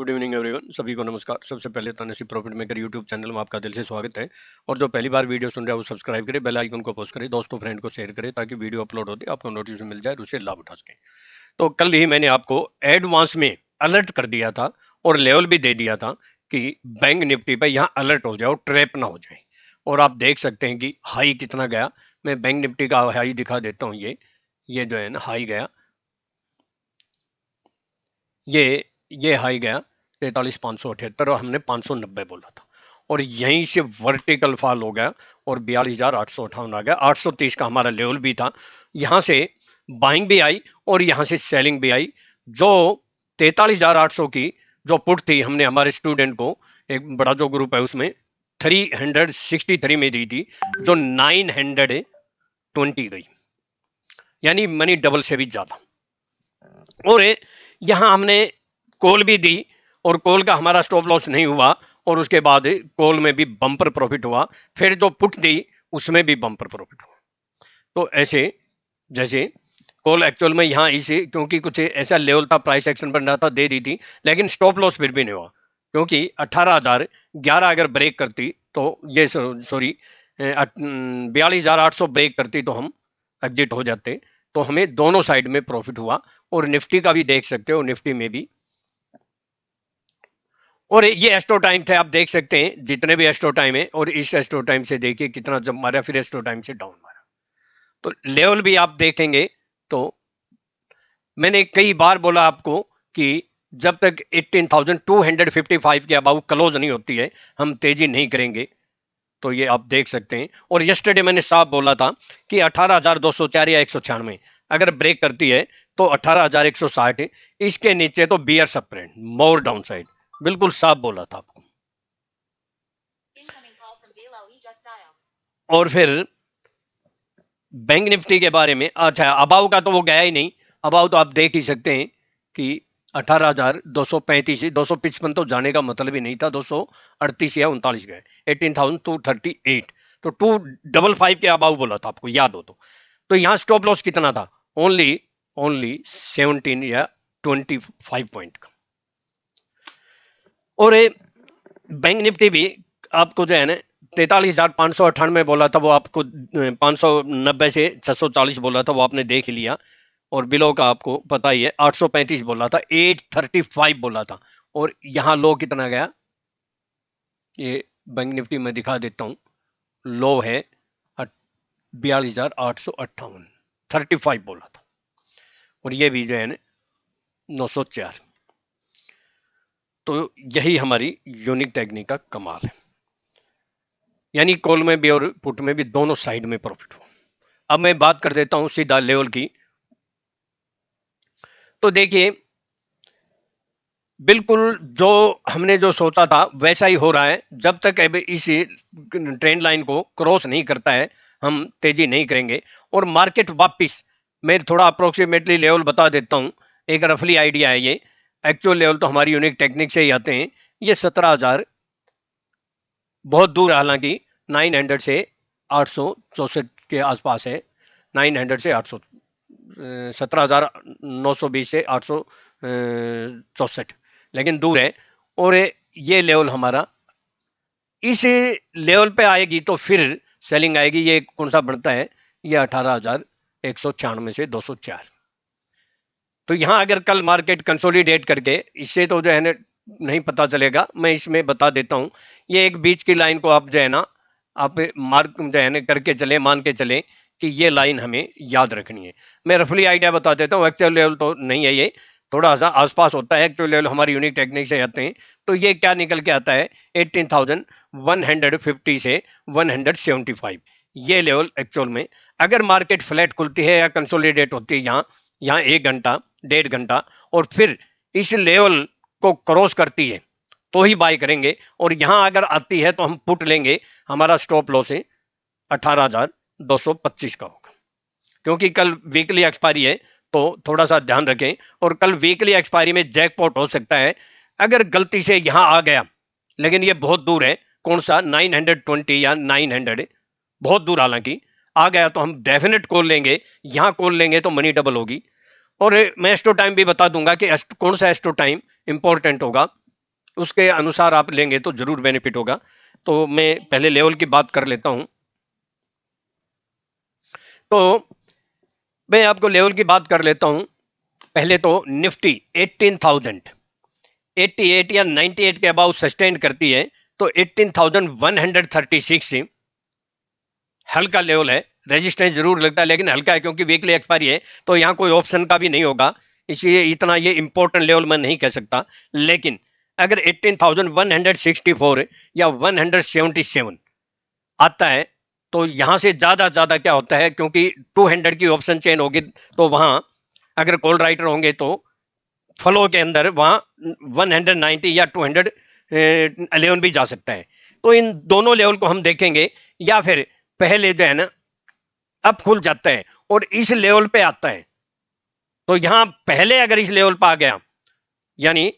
Good evening everyone, सभी को नमस्कार। सबसे पहले तनसीब प्रॉफिट मेकर यूट्यूब चैनल में आपका दिल से स्वागत है। और जो पहली बार वीडियो सुन रहे हैं वो सब्सक्राइब करें, बेल आइकन को पोस्ट करें, दोस्तों फ्रेंड को शेयर करें ताकि वीडियो अपलोड होते आपको नोटिफिकेशन मिल जाए, उससे लाभ उठा सकें। तो कल ही मैंने आपको एडवांस में अलर्ट कर दिया था और लेवल भी दे दिया था कि बैंक निफ्टी पर यहाँ अलर्ट हो जाओ, ट्रैप ना हो जाए। और आप देख सकते हैं कि हाई कितना गया। मैं बैंक निफ्टी का हाई दिखा देता हूँ। ये जो है ना हाई गया, ये हाई गया 43,578 और हमने 590 बोला था। और यहीं से वर्टिकल फॉल हो गया और 42,858 आ गया। 830 का हमारा लेवल भी था। यहाँ से बाइंग भी आई और यहाँ से सेलिंग भी आई। जो 43,800 की जो पुट थी हमने हमारे स्टूडेंट को, एक बड़ा जो ग्रुप है उसमें 363 में दी थी, जो 920 गई, यानी मनी डबल से भी ज्यादा। और यहाँ हमने कॉल भी दी और कॉल का हमारा स्टॉप लॉस नहीं हुआ और उसके बाद कॉल में भी बम्पर प्रॉफिट हुआ। फिर जो पुट दी उसमें भी बम्पर प्रॉफिट हुआ। तो ऐसे जैसे कॉल एक्चुअल में यहाँ इसे, क्योंकि कुछ ऐसा लेवल था, प्राइस एक्शन बन रहा था, दे दी थी, लेकिन स्टॉप लॉस फिर भी नहीं हुआ, क्योंकि 18,011 अगर ब्रेक करती तो ये 42,800 ब्रेक करती तो हम एग्जिट हो जाते। तो हमें दोनों साइड में प्रॉफिट हुआ। और निफ्टी का भी देख सकते हो, निफ्टी में भी। और ये एस्ट्रो टाइम थे, आप देख सकते हैं जितने भी एस्ट्रो टाइम है। और इस एस्ट्रो टाइम से देखिए कितना जब मारा, फिर एस्ट्रो टाइम से डाउन मारा। तो लेवल भी आप देखेंगे तो मैंने कई बार बोला आपको कि जब तक 18,255 के अबाउ क्लोज नहीं होती है हम तेजी नहीं करेंगे। तो ये आप देख सकते हैं। और यस्टरडे मैंने साफ बोला था कि 18,204 या 196 अगर ब्रेक करती है तो 18,160, इसके नीचे तो बियर सब ट्रेंड, मोर डाउन साइड, बिल्कुल साफ बोला था आपको। और फिर बैंक निफ्टी के बारे में, अच्छा अबाव का तो वो गया ही नहीं। अबाव तो आप देख ही सकते हैं कि 18,235, 255 तो जाने का मतलब ही नहीं था, 238 या 39 गए, 18,238। तो 255 के अबाव बोला था आपको, याद हो तो यहाँ स्टॉप लॉस कितना था? ओनली 17 या 25 पॉइंट का। और बैंक निफ्टी भी आपको जो है ना 43,598 बोला था, वो आपको 590 से 640 बोला था, वो आपने देख लिया। और बिलो का आपको पता ही है 835 बोला था, 835 बोला था। और यहां लो कितना गया, ये बैंक निफ्टी में दिखा देता हूं। लो है 42,858, 35 बोला था। और ये भी जो है ना 904। तो यही हमारी यूनिक टेक्निक का कमाल है, यानी कॉल में भी और पुट में भी दोनों साइड में प्रॉफिट हो। अब मैं बात कर देता हूं सीधा लेवल की। तो देखिए बिल्कुल जो हमने जो सोचा था वैसा ही हो रहा है। जब तक इस ट्रेंड लाइन को क्रॉस नहीं करता है हम तेजी नहीं करेंगे। और मार्केट वापस, मैं थोड़ा अप्रोक्सीमेटली लेवल बता देता हूं, एक रफली आइडिया है। ये एक्चुअल लेवल तो हमारी यूनिक टेक्निक से ही आते हैं। ये 17,000 बहुत दूर है, हालांकि 900 से 864 के आसपास है। 900 से 800, 17,920 से 864, लेकिन दूर है। और ये लेवल हमारा इस लेवल पे आएगी तो फिर सेलिंग आएगी। ये कौन सा बढ़ता है? ये 18,196 से 204। तो यहां अगर कल मार्केट कंसोलिडेट करके, इससे तो जो है ना नहीं पता चलेगा, मैं इसमें बता देता हूं। ये एक बीच की लाइन को आप जो है ना, आप मार्क जो है ना करके चले, मान के चले कि ये लाइन हमें याद रखनी है। मैं रफली आइडिया बता देता हूँ, एक्चुअल लेवल तो नहीं है, ये थोड़ा सा आसपास होता है। एक्चुअल लेवल हमारी यूनिक टेक्निक से आते हैं। तो ये क्या निकल के आता है? 18,150 से 175, ये लेवल एक्चुअल में। अगर मार्केट फ्लैट खुलती है या कंसोलिडेट होती है यहाँ 1 घंटा 1.5 घंटा और फिर इस लेवल को क्रॉस करती है तो ही बाय करेंगे। और यहां अगर आती है तो हम पुट लेंगे। हमारा स्टॉप लॉस है 18,225 का होगा, क्योंकि कल वीकली एक्सपायरी है तो थोड़ा सा ध्यान रखें। और कल वीकली एक्सपायरी में जैकपॉट हो सकता है। अगर गलती से यहां आ गया, लेकिन ये बहुत दूर है, कौन सा 920 या 900, बहुत दूर हालांकि आ गया तो हम डेफिनेट कॉल लेंगे। यहां कॉल लेंगे तो मनी डबल होगी। और मैं एस्ट्रो टाइम भी बता दूंगा कि कौन सा एस्ट्रो टाइम इंपॉर्टेंट होगा। उसके अनुसार आप लेंगे तो जरूर बेनिफिट होगा। तो मैं पहले लेवल की बात कर लेता हूं। तो मैं आपको लेवल की बात कर लेता हूं। पहले तो निफ्टी 18,088 या 98 के अबाउट सस्टेन करती है तो 18,136 हल्का लेवल है। रेजिस्टेंस जरूर लगता है लेकिन हल्का है क्योंकि वीकली एक्सपायरी है, तो यहां कोई ऑप्शन का भी नहीं होगा, इसलिए इतना ये इंपॉर्टेंट लेवल मैं नहीं कह सकता। लेकिन अगर 18,164 या 177 आता है तो यहां से ज्यादा क्या होता है, क्योंकि 200 की ऑप्शन चेन होगी तो वहां अगर कॉल राइटर होंगे तो फ्लो के अंदर वहां 190 या 211 भी जा सकता है। तो इन दोनों लेवल को हम देखेंगे, या फिर पहले जो है ना अब खुल जाता है और इस लेवल पे आता है, तो यहां पहले अगर इस लेवल पर आ गया, यानी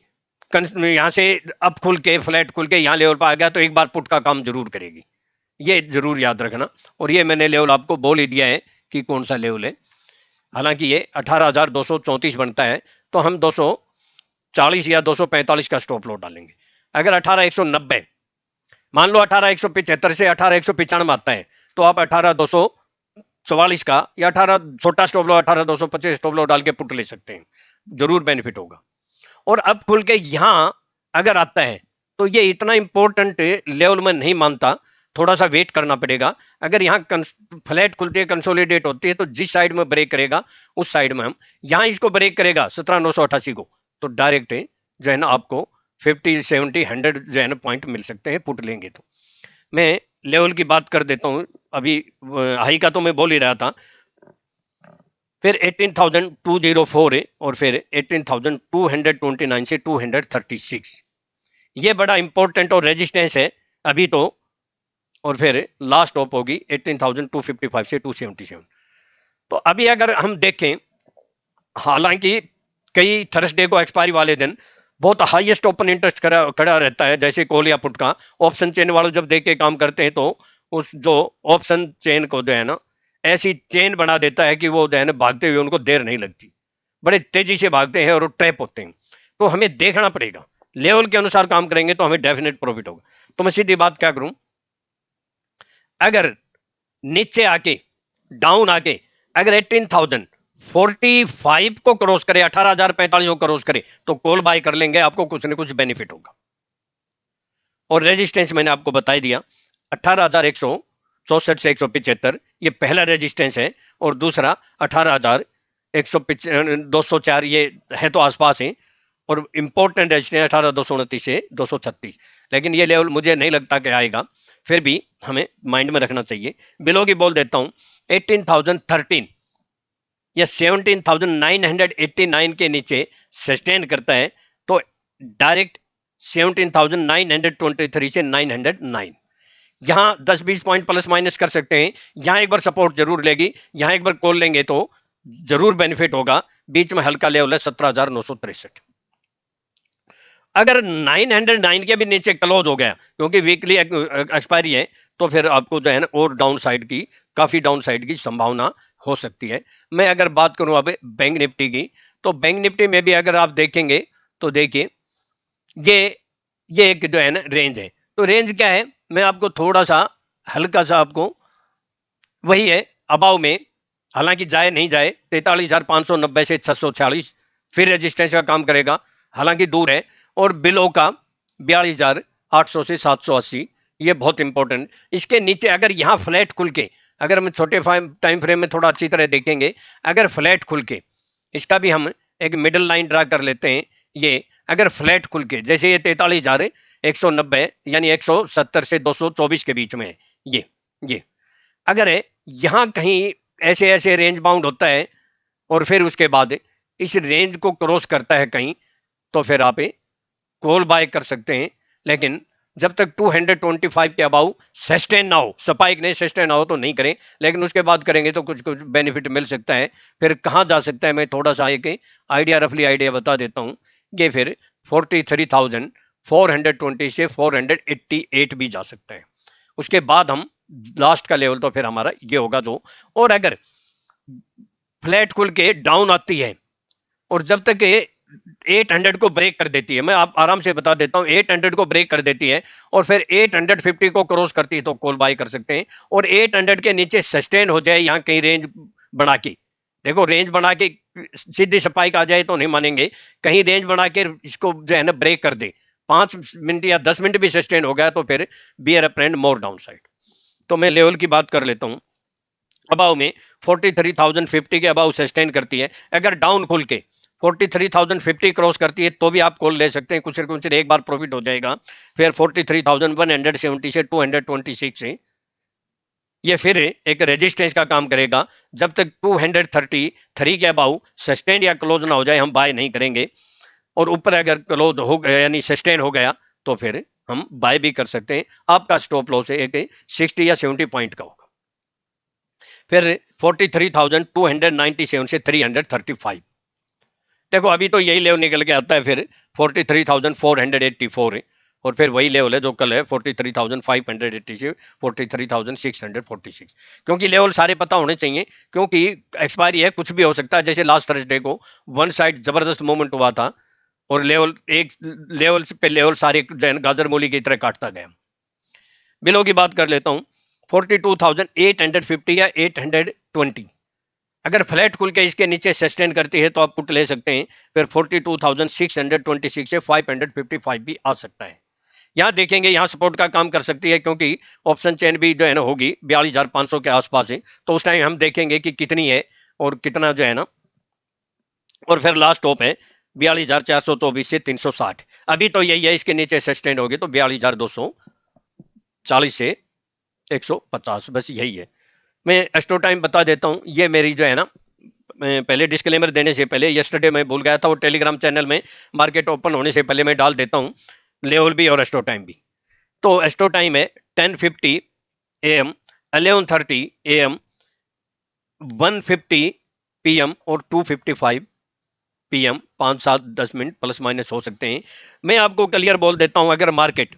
यहां से अब खुल के फ्लैट खुल के यहां लेवल पर आ गया, तो एक बार पुट का काम जरूर करेगी, ये जरूर याद रखना। और ये मैंने लेवल आपको बोल ही दिया है कि कौन सा लेवल है। हालांकि ये 18,234 बनता है, तो हम 240 या 245 का स्टॉप लॉस डालेंगे। अगर 18,190, मान लो 18,175 से 18,195 आता है, तो आप 18,244 का या 18 छोटा स्टॉप लॉस 18,225 स्टॉप लॉस डाल के पुट ले सकते हैं, जरूर बेनिफिट होगा। और अब खुल के यहां अगर आता है तो ये इतना इंपॉर्टेंट लेवल में नहीं मानता, थोड़ा सा वेट करना पड़ेगा। अगर यहाँ फ्लैट खुलती है, कंसोलिडेट होती है, तो जिस साइड में ब्रेक करेगा उस साइड में हम, यहां इसको ब्रेक करेगा 17,988 को, तो डायरेक्ट जो है ना आपको 50 70 100 जो है ना पॉइंट मिल सकते हैं पुट लेंगे तो। मैं लेवल की बात कर देता हूं, अभी हाई का तो मैं बोल ही रहा था। फिर 18,204 और फिर 18,229 से 236, ये बड़ा इंपॉर्टेंट और रेजिस्टेंस है अभी तो। और फिर लास्ट टॉप होगी 18,255 से 277। तो अभी अगर हम देखें, हालांकि कई थर्सडे को एक्सपायरी वाले दिन बहुत हाईएस्ट ओपन इंटरेस्ट खड़ा रहता है, जैसे कॉल या पुट का। ऑप्शन चेन वालों जब देख के काम करते हैं तो उस जो ऑप्शन चेन को जो है ना ऐसी चेन बना देता है कि वो जो है ना भागते हुए उनको देर नहीं लगती, बड़े तेजी से भागते हैं और ट्रैप होते हैं। तो हमें देखना पड़ेगा, लेवल के अनुसार काम करेंगे तो हमें डेफिनेट प्रॉफिट होगा। तो मैं सीधी बात क्या करूं, अगर नीचे आके डाउन आके अगर 18,045 को क्रॉस करे, 18,045 को क्रॉस करे, तो कॉल बाय कर लेंगे, आपको कुछ ना कुछ बेनिफिट होगा। और रेजिस्टेंस मैंने आपको बता दिया, 18,164 से 175 ये पहला रेजिस्टेंस है, और दूसरा 18,204 ये है तो आसपास है, और इंपॉर्टेंट रेजिस्टेंस 18,229 से 236, लेकिन ये लेवल मुझे नहीं लगता कि आएगा, फिर भी हमें माइंड में रखना चाहिए। बिलो की बोल देता हूं 18,013 या 17,989 के नीचे सस्टेन करता है तो डायरेक्ट 17,923 से 909, यहां 10-20 पॉइंट प्लस माइनस कर सकते हैं। यहां एक बार सपोर्ट जरूर लेगी, यहां एक बार कॉल लेंगे तो जरूर बेनिफिट होगा। बीच में हल्का लेवल है 17,963। अगर 909 के भी नीचे क्लोज हो गया, क्योंकि वीकली एक्सपायरी है, तो फिर आपको जो है ना और डाउन साइड की, काफी डाउन साइड की संभावना हो सकती है। मैं अगर बात करूं अब बैंक निफ्टी की, तो बैंक निफ्टी में भी अगर आप देखेंगे तो देखिए ये एक जो है ना रेंज है। तो रेंज क्या है, मैं आपको थोड़ा सा हल्का सा आपको वही है अबाव में, हालांकि जाए नहीं जाए 43,590 से 646, फिर रेजिस्टेंस का काम करेगा, हालांकि दूर है। और बिलो का 42,800 से 780, ये बहुत इंपॉर्टेंट। इसके नीचे अगर यहाँ फ्लैट खुल के, अगर हम छोटे टाइम फ्रेम में थोड़ा अच्छी तरह देखेंगे, अगर फ्लैट खुल के, इसका भी हम एक मिडल लाइन ड्रा कर लेते हैं। ये अगर फ्लैट खुल के, जैसे ये 43,190 यानी 170 से 224 के बीच में है, ये अगर है यहाँ कहीं ऐसे ऐसे रेंज बाउंड होता है और फिर उसके बाद इस रेंज को क्रॉस करता है कहीं, तो फिर आप कॉल बाय कर सकते हैं। लेकिन जब तक 225 के अबाउ सस्टेन ना हो, स्पाइक नहीं सस्टेन ना हो तो नहीं करें, लेकिन उसके बाद करेंगे तो कुछ कुछ बेनिफिट मिल सकता है। फिर कहाँ जा सकता है, मैं थोड़ा सा एक आइडिया रफली आइडिया बता देता हूँ। ये फिर 43,420 से 488 भी जा सकता है। उसके बाद हम लास्ट का लेवल तो फिर हमारा ये होगा जो, और अगर फ्लैट खुल के डाउन आती है और जब तक 800 को ब्रेक कर देती है, मैं आप आराम से बता देता हूं, 800 को ब्रेक कर देती है और फिर 850 को क्रॉस करती है तो कॉल बाय कर सकते हैं। और 800 के नीचे सस्टेन हो जाए यहाँ कहीं रेंज बना के, देखो रेंज बना के सीधी स्पाइक आ जाए तो नहीं मानेंगे, कहीं रेंज बना के इसको जो है ना ब्रेक कर दे, 5 मिनट या 10 मिनट भी सस्टेन हो गया तो फिर बियर अप्रेंड मोर डाउन साइड। तो मैं लेवल की बात कर लेता हूं, अबाव में 43,050 के अबाव सस्टेन करती है, अगर डाउन खुल के 43,050 क्रॉस करती है तो भी आप कॉल ले सकते हैं, कुछ कुछ एक बार प्रॉफिट हो जाएगा। फिर 43,170 से 226 से ये फिर एक रेजिस्टेंस का काम करेगा, जब तक 233 के अबाउ सस्टेन या क्लोज ना हो जाए हम बाय नहीं करेंगे, और ऊपर अगर क्लोज हो गया यानी सस्टेन हो गया तो फिर हम बाय भी कर सकते हैं। आपका स्टॉप लॉस है एक 60 या 70 पॉइंट का होगा। फिर 43,297 से 335, देखो अभी तो यही लेवल निकल के आता है, फिर 43,484 है, और फिर वही लेवल है जो कल है 43,580 से 43,646, क्योंकि लेवल सारे पता होने चाहिए, क्योंकि एक्सपायरी है, कुछ भी हो सकता है। जैसे लास्ट थर्सडे को वन साइड जबरदस्त मूवमेंट हुआ था और लेवल एक लेवल पे लेवल सारे गाजर मूली की तरह काटता गया। बिलो की बात कर लेता हूँ, 42,850 या 820, अगर फ्लैट खुल के इसके नीचे सस्टेन करती है तो आप पुट ले सकते हैं। फिर 42,626 से 555 भी आ सकता है। यहाँ देखेंगे, यहाँ सपोर्ट का काम कर सकती है, क्योंकि ऑप्शन चेन भी जो है ना होगी 42,500 के आसपास है, तो उस टाइम हम देखेंगे कि कितनी है और कितना जो है ना। और फिर लास्ट टॉप है 42,424 से 360, अभी तो यही है, इसके नीचे सस्टेन होगी तो 42,240 से 150, बस यही है। मैं एस्ट्रो टाइम बता देता हूँ, ये मेरी जो है ना, मैं पहले डिस्क्लेमर देने से पहले यस्टरडे मैं भूल गया था, वो टेलीग्राम चैनल में मार्केट ओपन होने से पहले मैं डाल देता हूँ लेवल भी और एस्ट्रो टाइम भी। तो एस्ट्रो टाइम है 10:50 AM, 11:30 AM, 1:50 PM और 2:55 PM, 5-7-10 मिनट प्लस माइनस हो सकते हैं। मैं आपको क्लियर बोल देता हूं, अगर मार्केट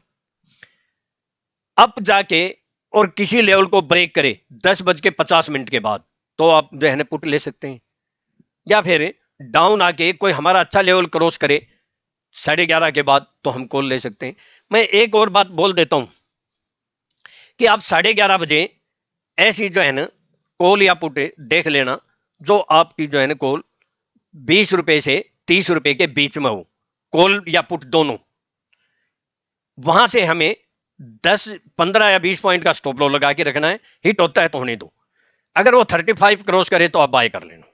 अप जाके और किसी लेवल को ब्रेक करे 10:50 के बाद तो आप जो है ना पुट ले सकते हैं, या फिर डाउन आके कोई हमारा अच्छा लेवल क्रॉस करे 11:30 के बाद तो हम कॉल ले सकते हैं। मैं एक और बात बोल देता हूं कि आप 11:30 ऐसी जो है ना कॉल या पुट देख लेना, जो आपकी जो है ना कॉल 20 रुपए से 30 रुपए के बीच में हो, कॉल या पुट दोनों, वहां से हमें 10, 15 या 20 पॉइंट का स्टॉप लॉस लगा के रखना है, हिट होता है तो होने दो, अगर वो 35 क्रॉस करे तो आप बाय कर लेना।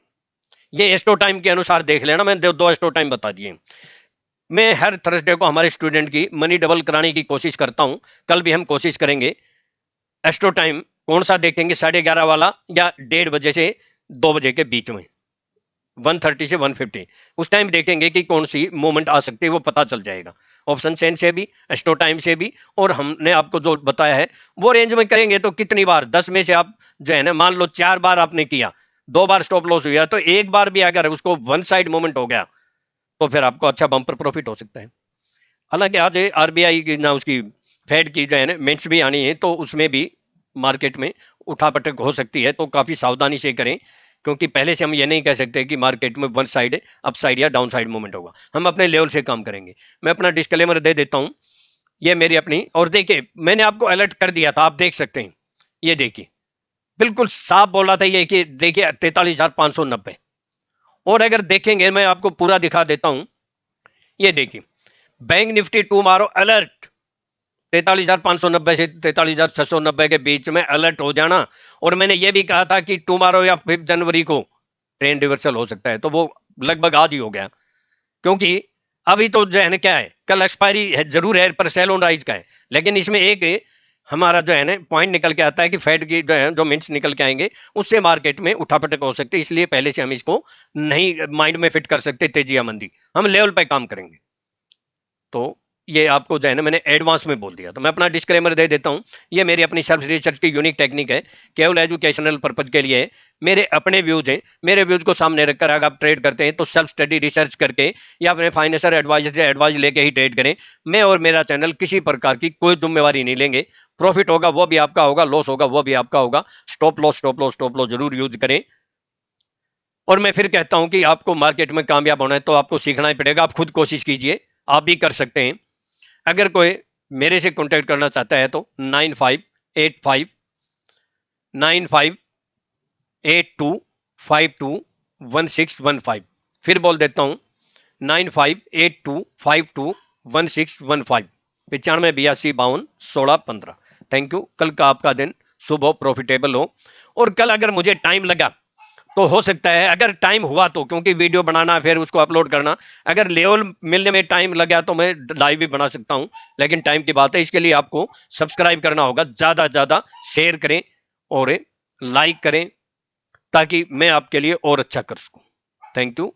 ये एस्ट्रो टाइम के अनुसार देख लेना, मैंने दो एस्ट्रो टाइम बता दिए। मैं हर थर्सडे को हमारे स्टूडेंट की मनी डबल कराने की कोशिश करता हूं, कल भी हम कोशिश करेंगे। एस्ट्रो टाइम कौन सा देखेंगे, 11:30 वाला या 1:30 बजे से 2 बजे के बीच में, 1:30 से 1:50, उस टाइम देखेंगे कि कौन सी मूवमेंट आ सकती है, वो पता चल जाएगा ऑप्शन चेन से भी, एस्ट्रो टाइम से भी, और हमने आपको जो बताया है वो रेंज में करेंगे। तो कितनी बार 10 में से आप जो है ना, मान लो 4 बार आपने किया, 2 बार स्टॉप लॉस हुआ, तो एक बार भी अगर उसको वन साइड मूवमेंट हो गया तो फिर आपको अच्छा बम्पर प्रॉफिट हो सकता है। हालांकि आज आरबीआई की ना उसकी फेड की जो है ना मिनट्स भी आनी है, तो उसमें भी मार्केट में उठापटक हो सकती है, तो काफ़ी सावधानी से करें, क्योंकि पहले से हम ये नहीं कह सकते कि मार्केट में वन साइड अप साइड या डाउन साइड मूवमेंट होगा, हम अपने लेवल से काम करेंगे। मैं अपना डिस्क्लेमर दे देता हूँ, ये मेरी अपनी, और देखिए मैंने आपको अलर्ट कर दिया था, आप देख सकते हैं, ये देखिए बिल्कुल साफ बोला था ये कि देखिए 43,590, और अगर देखेंगे मैं आपको पूरा दिखा देता हूं, ये देखिए बैंक निफ्टी टुमारो अलर्ट 43,590 से 43,690 के बीच में अलर्ट हो जाना, और मैंने ये भी कहा था कि टुमारो या 5 जनवरी को ट्रेंड रिवर्सल हो सकता है, तो वो लगभग आज ही हो गया, क्योंकि अभी तो जो है ना क्या है, कल एक्सपायरी है जरूर है पर सेल ऑन राइज का है, लेकिन इसमें एक हमारा जो है ना पॉइंट निकल के आता है कि फेड की जो है जो मिनट्स निकल के आएंगे उससे मार्केट में उठापटक हो सकती है, इसलिए पहले से हम इसको नहीं माइंड में फिट कर सकते तेजी या मंदी, हम लेवल पे काम करेंगे। तो ये आपको जो है ना मैंने एडवांस में बोल दिया, तो मैं अपना डिस्क्लेमर दे देता हूँ, ये मेरी अपनी सेल्फ रिसर्च की यूनिक टेक्निक है, केवल एजुकेशनल पर्पज के लिए है, मेरे अपने व्यूज हैं, मेरे व्यूज को सामने रखकर अगर आप ट्रेड करते हैं तो सेल्फ स्टडी रिसर्च करके या अपने फाइनेंशियल एडवाइजर से एडवाइस लेके ही ट्रेड करें। मैं और मेरा चैनल किसी प्रकार की कोई जिम्मेवारी नहीं लेंगे, प्रॉफिट होगा वो भी आपका होगा, लॉस होगा वो भी आपका होगा। स्टॉप लॉस जरूर यूज करें। और मैं फिर कहता हूं कि आपको मार्केट में कामयाब होना है तो आपको सीखना ही पड़ेगा। आप खुद कोशिश कीजिए, आप भी कर सकते हैं। अगर कोई मेरे से कांटेक्ट करना चाहता है तो 958592521615। फिर बोल देता हूं 9582521615, 9582521615। Thank you. कल का आपका दिन शुभ हो, प्रॉफिटेबल हो। और कल अगर मुझे टाइम लगा तो हो सकता है, अगर टाइम हुआ तो, क्योंकि वीडियो बनाना फिर उसको अपलोड करना, अगर लेवल मिलने में टाइम लगा तो मैं लाइव भी बना सकता हूं। लेकिन टाइम की बात है, इसके लिए आपको सब्सक्राइब करना होगा, ज़्यादा ज़्यादा शेयर करें और लाइक करें ताकि मैं आपके लिए और अच्छा कर सकूं। Thank you.